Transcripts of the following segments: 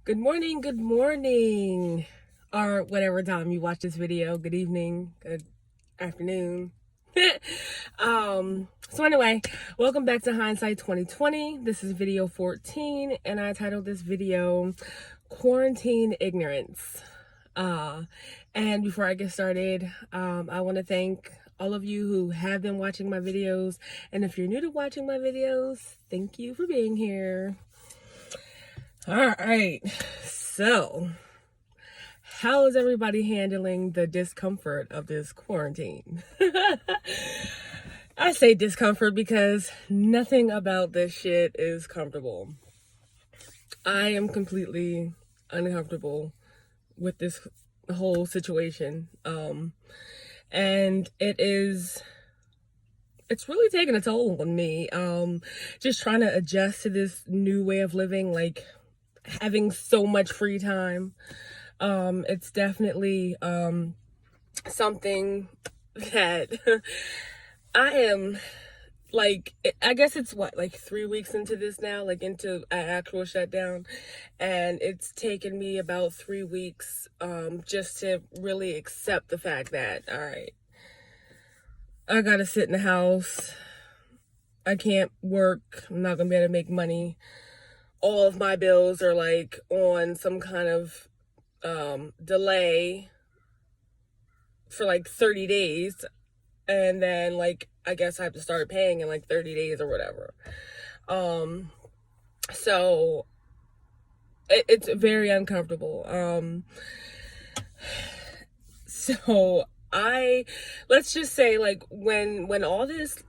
Good morning, or whatever time you watch this video. Good evening, good afternoon. So anyway, welcome back to Hindsight 2020. This is video 14, and I titled this video Quarantine Ignorance. And before I get started, I want to thank all of you who have been watching my videos, and if you're new to watching my videos, thank you for being here. All right, so how is everybody handling the discomfort of this quarantine? I say discomfort because nothing about this shit is comfortable. I am completely uncomfortable with this whole situation. And it's really taking a toll on me. Just trying to adjust to this new way of living, like having so much free time. It's definitely something that I am, like, I guess it's like 3 weeks into this now, like into an actual shutdown, and it's taken me about 3 weeks just to really accept the fact that, all right, I gotta sit in the house, I can't work, I'm not gonna be able to make money, all of my bills are like on some kind of delay for like 30 days, and then like I guess I have to start paying in like 30 days or whatever. So it's very uncomfortable. So let's just say, like, when all this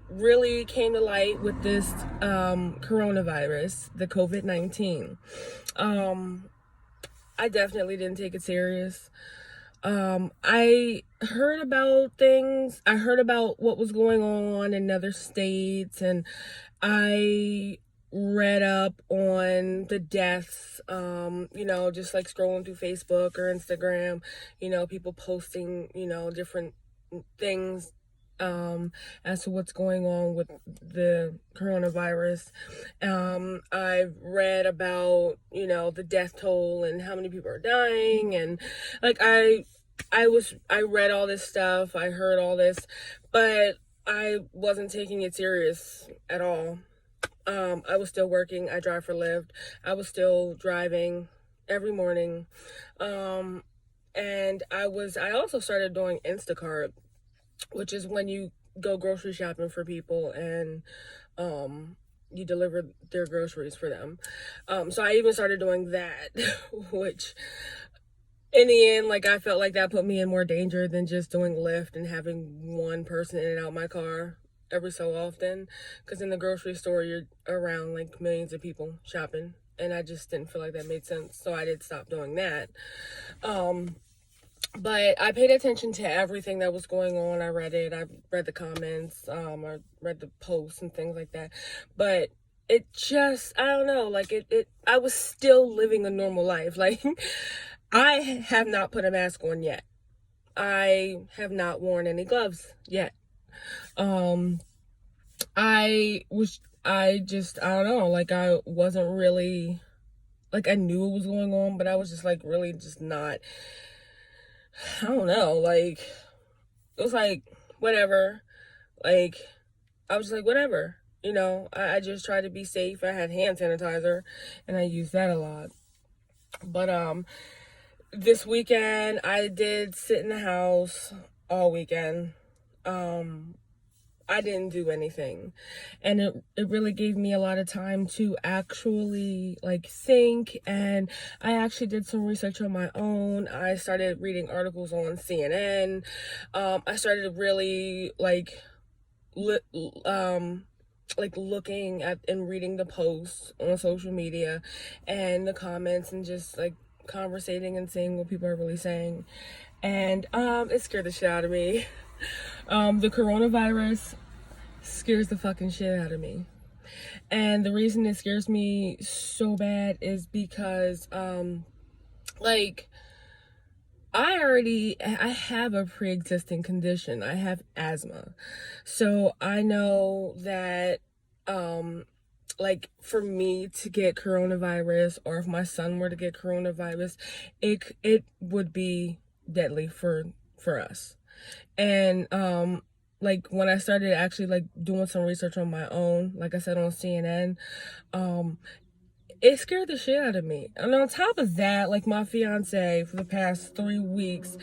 really came to light with this coronavirus, the COVID-19, I definitely didn't take it serious. I heard about things. I heard about what was going on in other states, and I read up on the deaths, just like scrolling through Facebook or Instagram, people posting, different things as to what's going on with the coronavirus. I've read about, the death toll and how many people are dying, and like I read all this stuff, I heard all this, but I wasn't taking it serious at all. I was still working. I drive for Lyft. I was still driving every morning. And I also started doing Instacart, which is when you go grocery shopping for people and you deliver their groceries for them. So I even started doing that, which in the end, like, I felt like that put me in more danger than just doing Lyft and having one person in and out my car every so often, because in the grocery store you're around like millions of people shopping, and I just didn't feel like that made sense, so I did stop doing that. But I paid attention to everything that was going on. I read it, I read the comments, I read the posts and things like that, but it just, I don't know, like I was still living a normal life. Like, I have not put a mask on yet. I have not worn any gloves yet. I don't know, like, I wasn't really, like, I knew it was going on, but I was just like really just not, I don't know, like, it was like, whatever, like, I was just like, whatever, I just tried to be safe. I had hand sanitizer and I used that a lot. But this weekend I did sit in the house all weekend. I didn't do anything, and it really gave me a lot of time to actually like think, and I actually did some research on my own. I started reading articles on CNN. I started really like looking at and reading the posts on social media and the comments, and just like conversating and seeing what people are really saying, and it scared the shit out of me. The coronavirus scares the fucking shit out of me. And the reason it scares me so bad is because, like, I have a pre-existing condition. I have asthma. So I know that, like for me to get coronavirus, or if my son were to get coronavirus, it would be deadly for us. And like when I started actually like doing some research on my own, like I said on CNN, um it scared the shit out of me. And on top of that, like my fiance for the past 3 weeks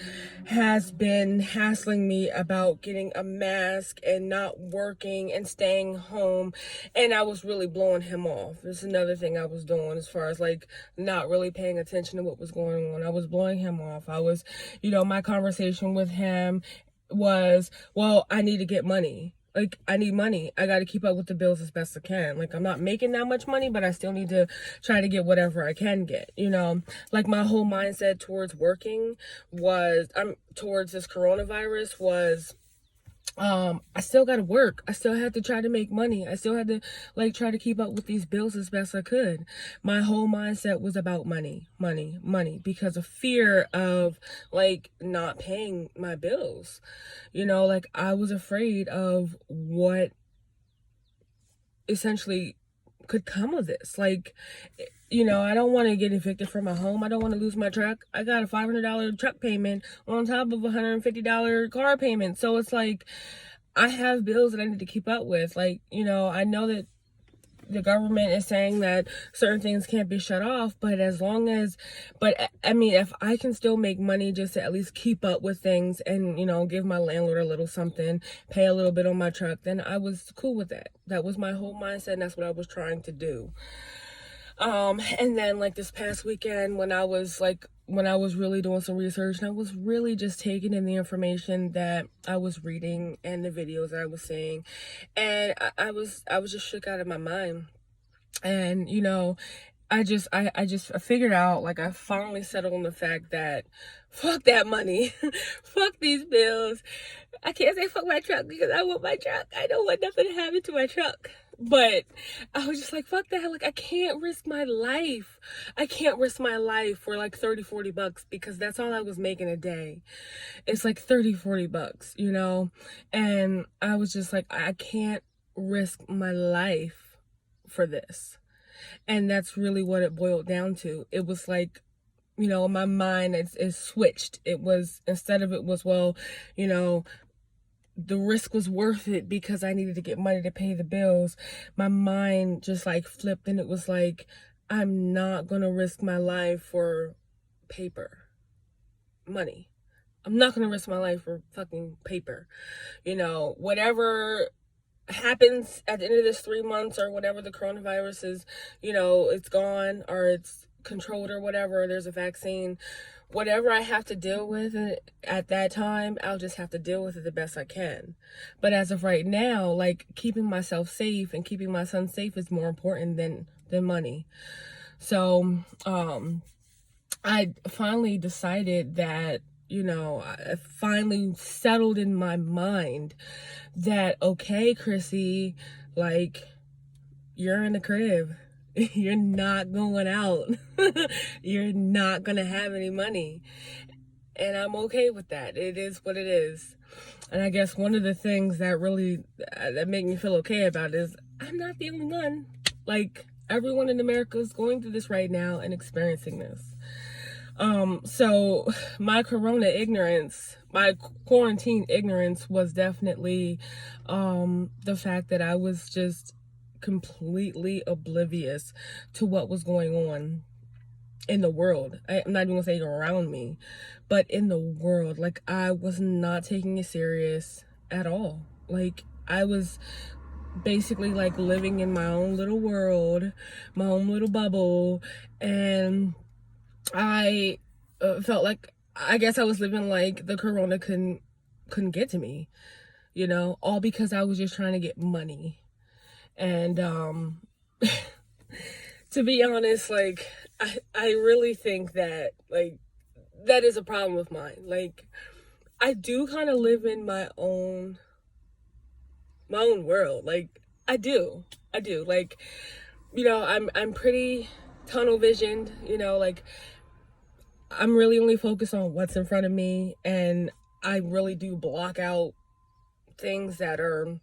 has been hassling me about getting a mask and not working and staying home. And I was really blowing him off. There's another thing I was doing as far as like not really paying attention to what was going on. I was blowing him off. I was, my conversation with him was, well, I need to get money. Like, I need money. I got to keep up with the bills as best I can. Like, I'm not making that much money, but I still need to try to get whatever I can get, Like, my whole mindset towards working towards this coronavirus was, I still gotta work. I still had to try to make money. I still had to like try to keep up with these bills as best I could. My whole mindset was about money, money, money, because of fear of like not paying my bills. Like I was afraid of what essentially could come of this. Like, I don't want to get evicted from my home. I don't want to lose my truck. I got a $500 truck payment on top of a $150 car payment. So it's like, I have bills that I need to keep up with. Like, I know that the government is saying that certain things can't be shut off, but I mean, if I can still make money just to at least keep up with things and, give my landlord a little something, pay a little bit on my truck, then I was cool with that. That was my whole mindset, and that's what I was trying to do. And then like this past weekend when I was really doing some research and I was really just taking in the information that I was reading and the videos that I was seeing, and I was just shook out of my mind. And I figured out, like, I finally settled on the fact that fuck that money, fuck these bills. I can't say fuck my truck because I want my truck. I don't want nothing to happen to my truck. But I was just like, fuck that. Like, I can't risk my life. I can't risk my life for like 30, 40 bucks because that's all I was making a day. It's like 30, 40 bucks, And I was just like, I can't risk my life for this. And that's really what it boiled down to. It was like, my mind is switched. It was, instead of it was, well, the risk was worth it because I needed to get money to pay the bills. My mind just like flipped and it was like, I'm not going to risk my life for paper, money. I'm not going to risk my life for fucking paper. Whatever happens at the end of this 3 months or whatever the coronavirus is, it's gone or it's controlled or whatever, there's a vaccine. Whatever I have to deal with at that time, I'll just have to deal with it the best I can. But as of right now, like, keeping myself safe and keeping my son safe is more important than money. So, I finally decided that, I finally settled in my mind that, okay, Chrissy, like, you're in the crib. You're not going out. You're not going to have any money. And I'm okay with that. It is what it is. And I guess one of the things that really, that make me feel okay about it is I'm not the only one. Like, everyone in America is going through this right now and experiencing this. So my my quarantine ignorance was definitely, the fact that I was just completely oblivious to what was going on in the world. I'm not even gonna say around me, but in the world. Like, I was not taking it serious at all. Like, I was basically like living in my own little world, my own little bubble, and I felt like, I guess I was living like the corona couldn't get to me, all because I was just trying to get money. And to be honest, like, I really think that, like, that is a problem with mine. Like, I do kind of live in my own world. Like, I do. Like, I'm pretty tunnel visioned, like, I'm really only focused on what's in front of me, and I really do block out things that are,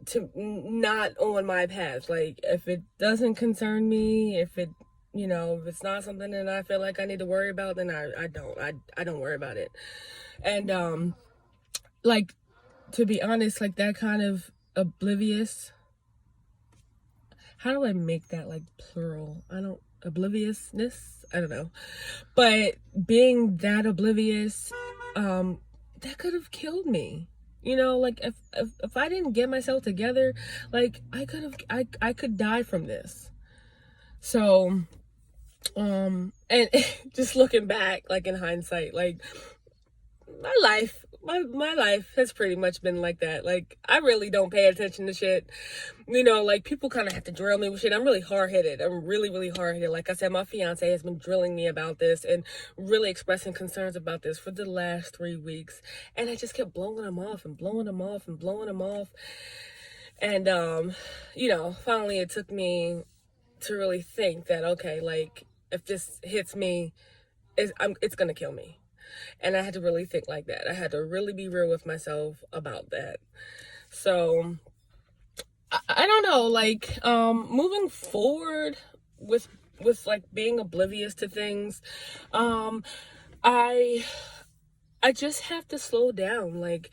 to not on my path. Like, if it doesn't concern me, if it, if it's not something that I feel like I need to worry about, then I don't worry about it. And like, to be honest, like, that kind of oblivious, how do I make that like plural? Obliviousness, I don't know. But being that oblivious, that could have killed me. Like, if I didn't get myself together, like, I could die from this. So, and just looking back, like, in hindsight, like, my life has pretty much been like that. Like, I really don't pay attention to shit. Like, people kind of have to drill me with shit. I'm really hard-headed. I'm really, really hard-headed. Like I said, my fiance has been drilling me about this and really expressing concerns about this for the last 3 weeks. And I just kept blowing them off and blowing them off and blowing them off. And, finally it took me to really think that, okay, like, if this hits me, it's going to kill me. And I had to really think like that. I had to really be real with myself about that. So, I don't know, like, moving forward with like being oblivious to things, I just have to slow down. Like,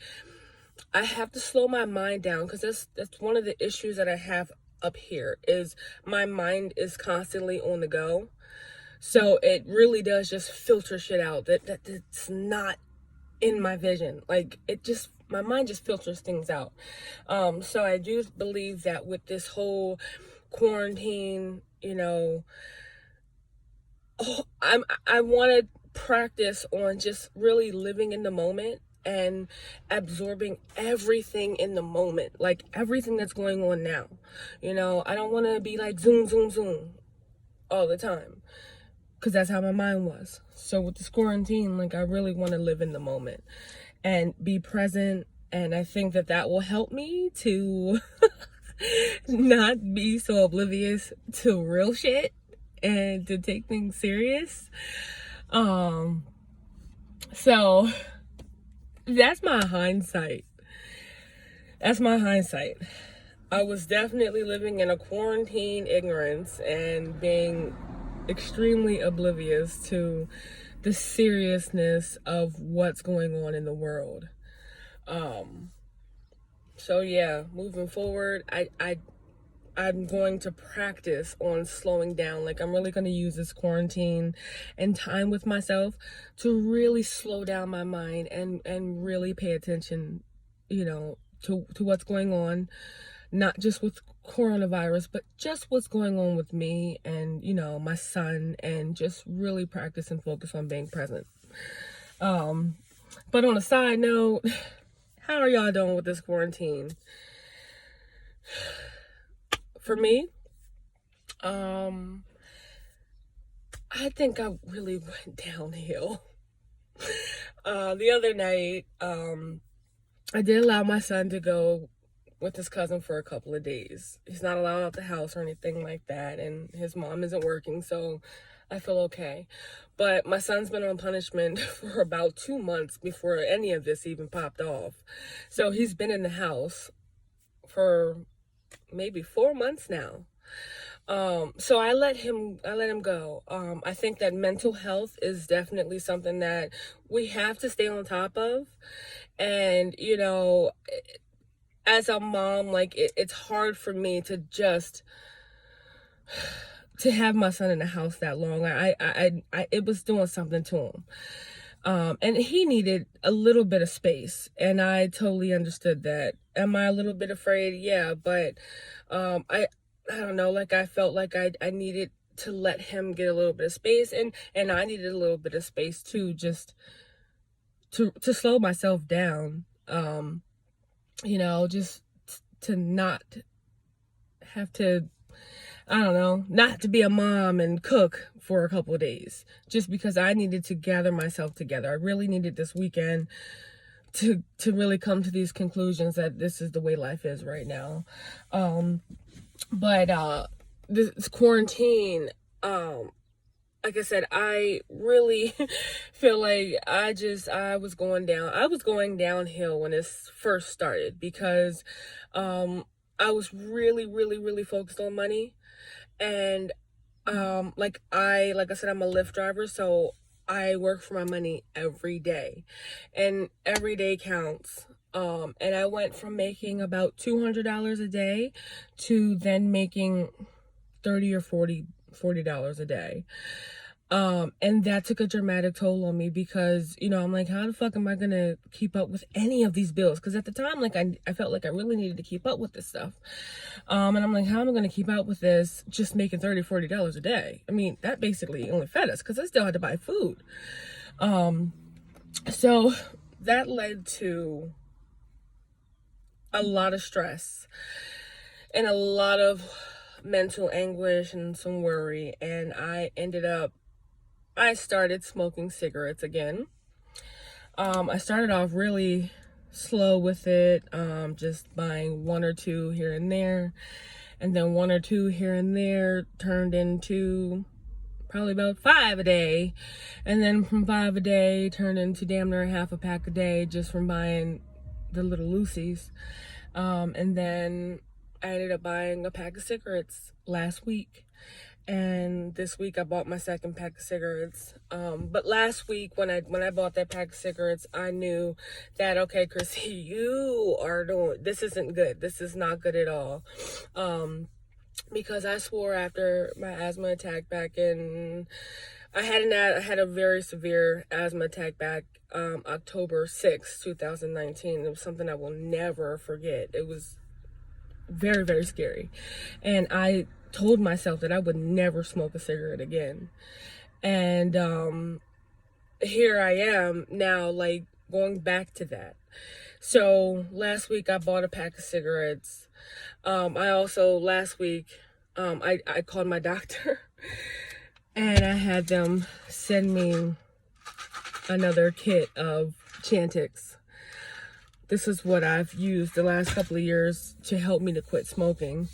I have to slow my mind down, because that's one of the issues that I have up here, is my mind is constantly on the go. So it really does just filter shit out that's not in my vision. Like, my mind just filters things out. So I do believe that with this whole quarantine, I want to practice on just really living in the moment and absorbing everything in the moment, like everything that's going on now. I don't want to be like zoom, zoom, zoom all the time, because that's how my mind was. So with this quarantine, like, I really want to live in the moment and be present. And I think that will help me to not be so oblivious to real shit and to take things serious. So that's my hindsight. I was definitely living in a quarantine ignorance and being extremely oblivious to the seriousness of what's going on in the world. So yeah, moving forward, I'm going to practice on slowing down. Like, I'm really going to use this quarantine and time with myself to really slow down my mind and really pay attention, to what's going on, not just with coronavirus, but just what's going on with me and, my son, and just really practice and focus on being present. But on a side note, how are y'all doing with this quarantine? For me, I think I really went downhill. The other night, I did allow my son to go with his cousin for a couple of days. He's not allowed out the house or anything like that, and his mom isn't working, so I feel okay. But my son's been on punishment for about 2 months before any of this even popped off. So he's been in the house for maybe 4 months now. So I let him go. I think that mental health is definitely something that we have to stay on top of. And, as a mom, like, it's hard for me to just to have my son in the house that long. I it was doing something to him. And he needed a little bit of space, and I totally understood that. Am I a little bit afraid? Yeah, but I don't know, like, I felt like I needed to let him get a little bit of space, and I needed a little bit of space too, just to slow myself down. Just to not have to, I don't know, not to be a mom and cook for a couple of days, just because I needed to gather myself together. I really needed this weekend to really come to these conclusions that this is the way life is right now. But this quarantine, like I said, I really feel like I was going downhill when this first started, because I was really, really, really focused on money. And like I said, I'm a Lyft driver, so I work for my money every day, and every day counts. And I went from making about $200 a day to then making 30 or 40 dollars a day. And that took a dramatic toll on me because, I'm like, how the fuck am I gonna keep up with any of these bills? Because at the time, like, I felt like I really needed to keep up with this stuff. And I'm like, how am I gonna keep up with this just making $30, $40 a day? I mean, that basically only fed us because I still had to buy food. So that led to a lot of stress and a lot of mental anguish and some worry. And I started smoking cigarettes again. I started off really slow with it, just buying one or two here and there. And then one or two here and there turned into probably about 5 a day. And then from 5 a day turned into damn near half a pack a day just from buying the little loosies. And then I ended up buying a pack of cigarettes last week. And this week I bought my second pack of cigarettes. But last week when I bought that pack of cigarettes, I knew that, okay, Chrissy, you are doing, this isn't good. This is not good at all. Because I swore after my asthma attack back in, I had a very severe asthma attack back October 6th, 2019. It was something I will never forget. It was very, very scary. And I told myself that I would never smoke a cigarette again. And here I am now, like, going back to that. So last week I bought a pack of cigarettes. I also last week I called my doctor and I had them send me another kit of Chantix. This is what I've used the last couple of years to help me to quit smoking.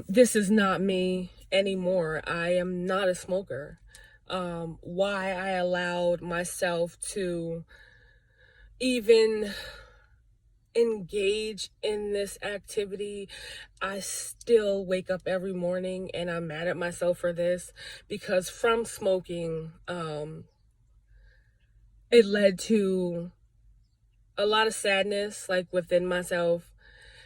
This is not me anymore. I am not a smoker. Why I allowed myself to even engage in this activity, I still wake up every morning and I'm mad at myself for this, because from smoking, it led to a lot of sadness, like, within myself,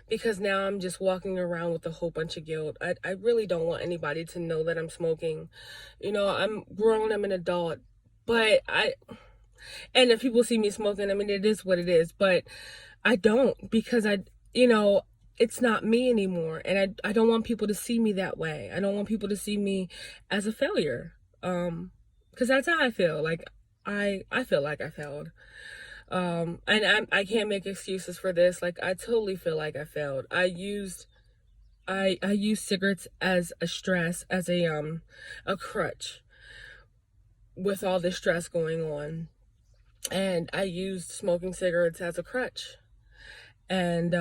because now I'm just walking around with a whole bunch of guilt. I really don't want anybody to know that I'm smoking. I'm grown, I'm an adult, but and if people see me smoking, I mean, it is what it is, but I don't, because it's not me anymore. And I don't want people to see me that way. I don't want people to see me as a failure. Because that's how I feel. Like, I feel like I failed. And I can't make excuses for this. Like, I totally feel like I failed. I used cigarettes as a stress, as a crutch with all this stress going on. And I used smoking cigarettes as a crutch. And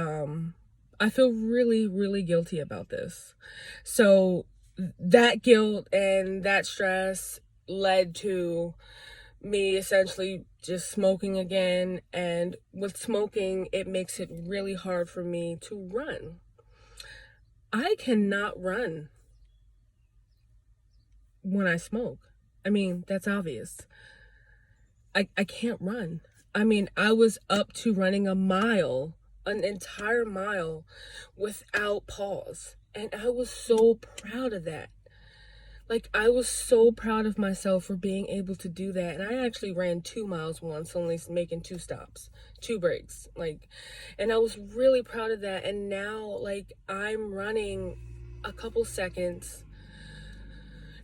I feel really, really guilty about this. So that guilt and that stress led to me essentially just smoking again. And with smoking, it makes it really hard for me to run. I cannot run when I smoke. I mean, that's obvious. I can't run. I mean, I was up to running an entire mile without pause. And I was so proud of that. Like, I was so proud of myself for being able to do that. And I actually ran 2 miles once, only making 2 stops, 2 breaks. Like, and I was really proud of that. And now, like, I'm running a couple seconds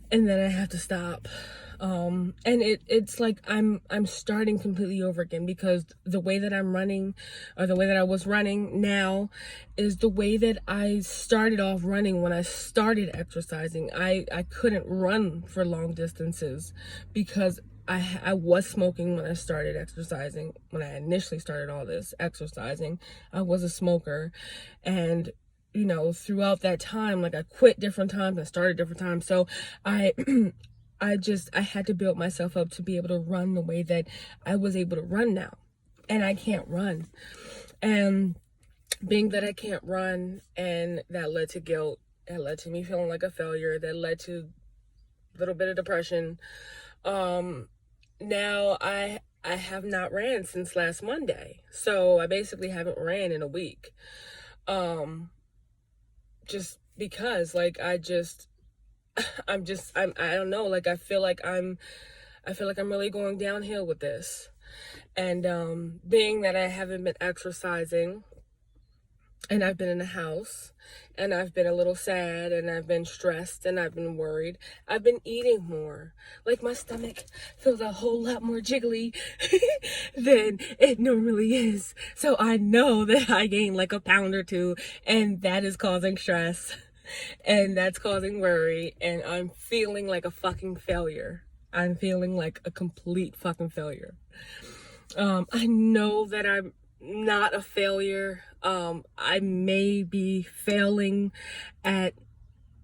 and then I have to stop. And it's like I'm starting completely over again, because the way that I'm running, or the way that I was running now, is the way that I started off running when I started exercising. I couldn't run for long distances because I was smoking when I started exercising. When I initially started all this exercising, I was a smoker. And throughout that time, like, I quit different times, I started different times. So I had to build myself up to be able to run the way that I was able to run now. And I can't run. And being that I can't run, and that led to guilt, that led to me feeling like a failure, that led to a little bit of depression. Now I have not ran since last Monday. So I basically haven't ran in a week. Just because like I don't know, like I feel like I'm really going downhill with this. And being that I haven't been exercising, and I've been in the house, and I've been a little sad, and I've been stressed, and I've been worried, I've been eating more. Like, my stomach feels a whole lot more jiggly than it normally is. So I know that I gained like a pound or two, and that is causing stress, and that's causing worry, and I'm feeling like a fucking failure. I'm feeling like a complete fucking failure. I know that I'm not a failure. I may be failing at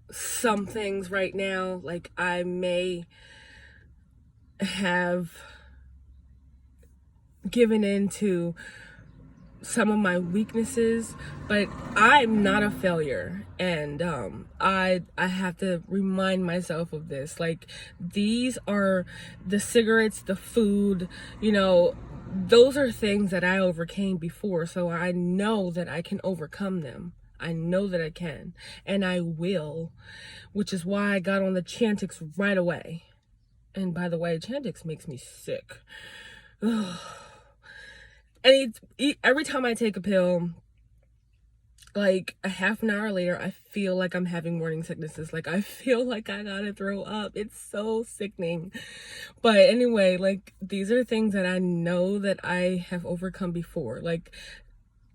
some things right now. Like, I may have given in to some of my weaknesses, but I'm not a failure. And I have to remind myself of this. Like, these are the cigarettes, the food, those are things that I overcame before, so I know that I can overcome them. I know that I can, and I will, which is why I got on the Chantix right away. And by the way, Chantix makes me sick. And every time I take a pill, like a half an hour later, I feel like I'm having morning sicknesses. Like, I feel like I gotta throw up. It's so sickening. But anyway, like, these are things that I know that I have overcome before. Like,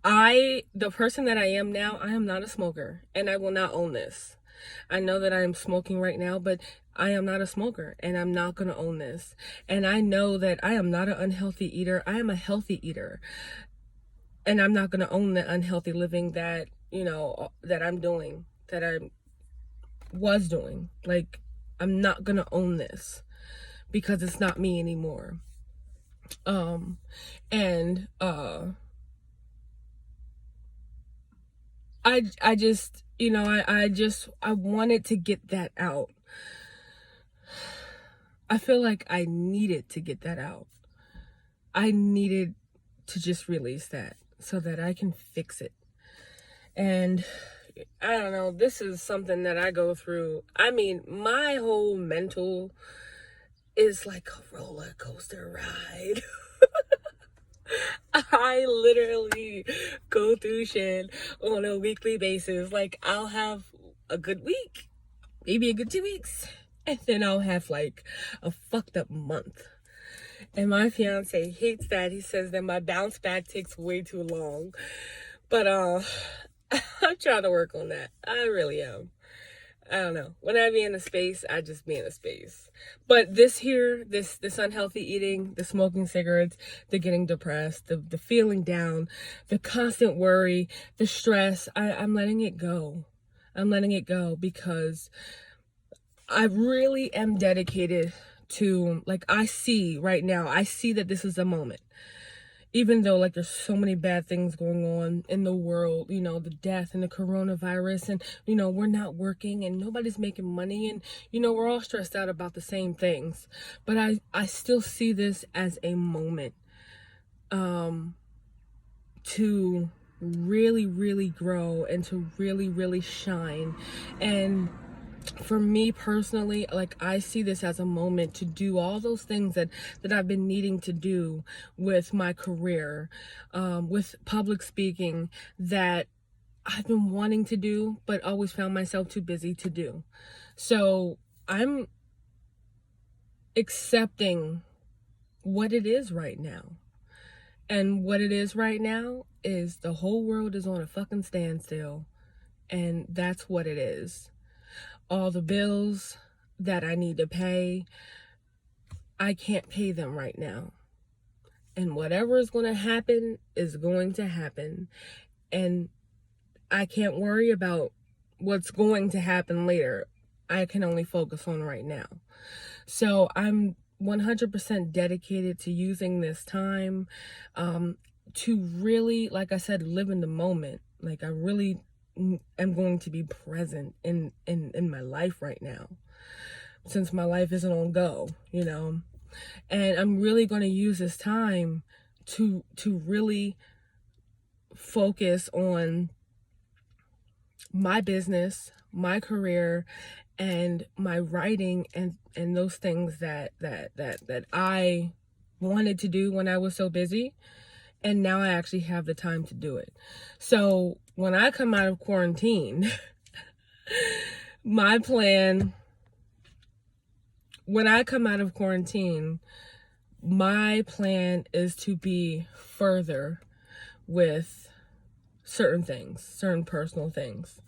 the person that I am now, I am not a smoker, and I will not own this. I know that I am smoking right now, but I am not a smoker, and I'm not going to own this. And I know that I am not an unhealthy eater. I am a healthy eater. And I'm not going to own the unhealthy living that, that I'm doing, that I was doing. Like, I'm not going to own this because it's not me anymore. And I just, I wanted to get that out. I feel like I needed to get that out. I needed to just release that so that I can fix it. And I don't know, this is something that I go through. I mean, my whole mental is like a roller coaster ride. I literally go through shit on a weekly basis. Like, I'll have a good week, maybe a good 2 weeks, and then I'll have like a fucked up month. And my fiance hates that. He says that my bounce back takes way too long. But I'm trying to work on that. I really am. I don't know. When I be in a space, I just be in a space. But this unhealthy eating, the smoking cigarettes, the getting depressed, the feeling down, the constant worry, the stress, I'm letting it go. I'm letting it go because I really am dedicated to, like, I see that this is a moment. Even though, like, there's so many bad things going on in the world, the death and the coronavirus, and, we're not working and nobody's making money, and, we're all stressed out about the same things. But I still see this as a moment to really, really grow and to really, really shine. And for me personally, like, I see this as a moment to do all those things that I've been needing to do with my career, with public speaking, that I've been wanting to do, but always found myself too busy to do. So I'm accepting what it is right now. And what it is right now is the whole world is on a fucking standstill. And that's what it is. All the bills that I need to pay, I can't pay them right now. And whatever is going to happen is going to happen. And I can't worry about what's going to happen later. I can only focus on right now. So I'm 100% dedicated to using this time to really, like I said, live in the moment. Like, I really am going to be present in my life right now, since my life isn't on go, you know. And I'm really going to use this time to really focus on my business, my career, and my writing, and those things that I wanted to do when I was so busy, and now I actually have the time to do it. So when I come out of quarantine, my plan, when I come out of quarantine, my plan is to be further with certain things, certain personal things,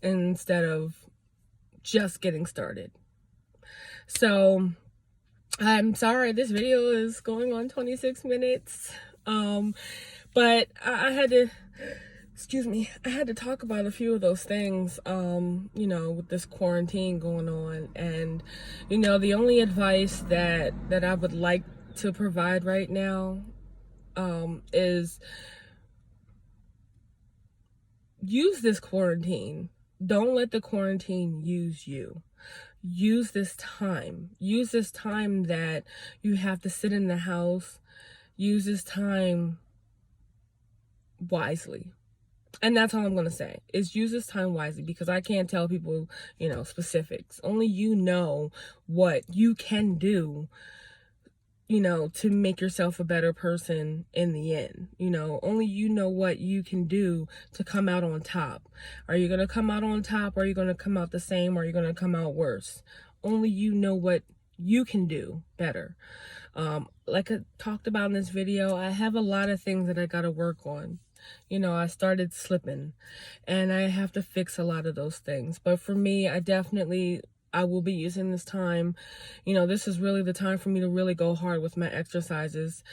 instead of just getting started. So I'm sorry this video is going on 26 minutes. But I had to, I had to talk about a few of those things, you know, with this quarantine going on. And, you know, the only advice that I would like to provide right now, is use this quarantine. Don't let the quarantine use you. Use this time. Use this time that you have to sit in the house. Use this time wisely. And that's all I'm going to say, is use this time wisely, because I can't tell people, you know, specifics. Only you know what you can do, you know, to make yourself a better person in the end. You know, only you know what you can do to come out on top. Are you going to come out on top? Or are you going to come out the same? Or are you going to come out worse? Only you know what you can do better. Like I talked about in this video, I have a lot of things that I got to work on. You know, I started slipping, and I have to fix a lot of those things. But for me, I will be using this time. You know, this is really the time for me to really go hard with my exercises.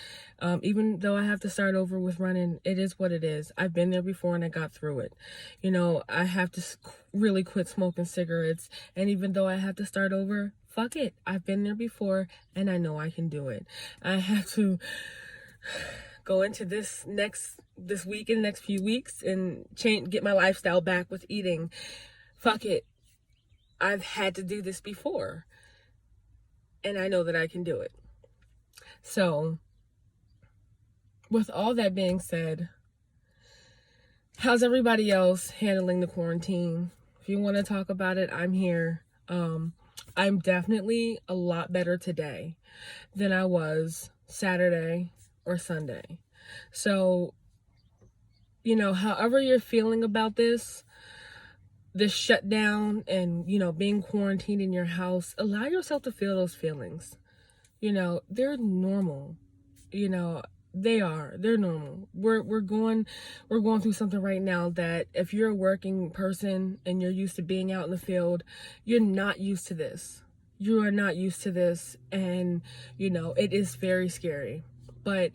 Even though I have to start over with running, it is what it is. I've been there before and I got through it. You know, I have to really quit smoking cigarettes. And even though I have to start over, fuck it. I've been there before and I know I can do it. I have to go into this week and next few weeks and get my lifestyle back with eating. Fuck it. I've had to do this before, and I know that I can do it. So, with all that being said, how's everybody else handling the quarantine? If you want to talk about it, I'm here. I'm definitely a lot better today than I was Saturday or Sunday. So, you know, however you're feeling about this shutdown and, you know, being quarantined in your house, allow yourself to feel those feelings. You know, they're normal. You know, they're normal. We're going through something right now that if you're a working person and you're used to being out in the field, you're not used to this. You are not used to this, and, you know, it is very scary. But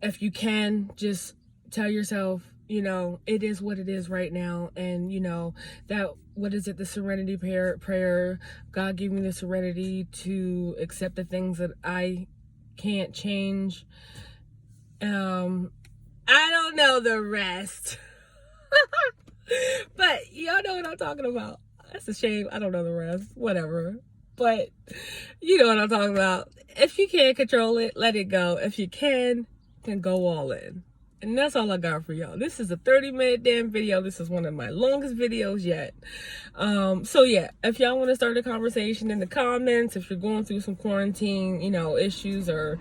if you can, just tell yourself, you know, it is what it is right now. And, you know, the serenity prayer, God give me the serenity to accept the things that I can't change. I don't know the rest. But y'all know what I'm talking about. That's a shame. I don't know the rest. Whatever. But you know what I'm talking about. If you can't control it, let it go. If you can, then go all in. And that's all I got for y'all. This is a 30-minute damn video. This is one of my longest videos yet. So yeah, if y'all want to start a conversation in the comments, if you're going through some quarantine, you know, issues or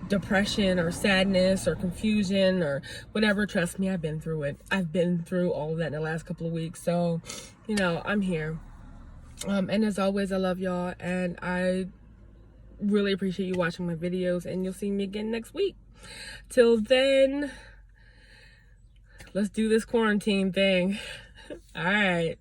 depression or sadness or confusion or whatever, trust me, I've been through it. I've been through all of that in the last couple of weeks. So, you know, I'm here. And as always, I love y'all, and I really appreciate you watching my videos, and you'll see me again next week. Till then, let's do this quarantine thing. All right.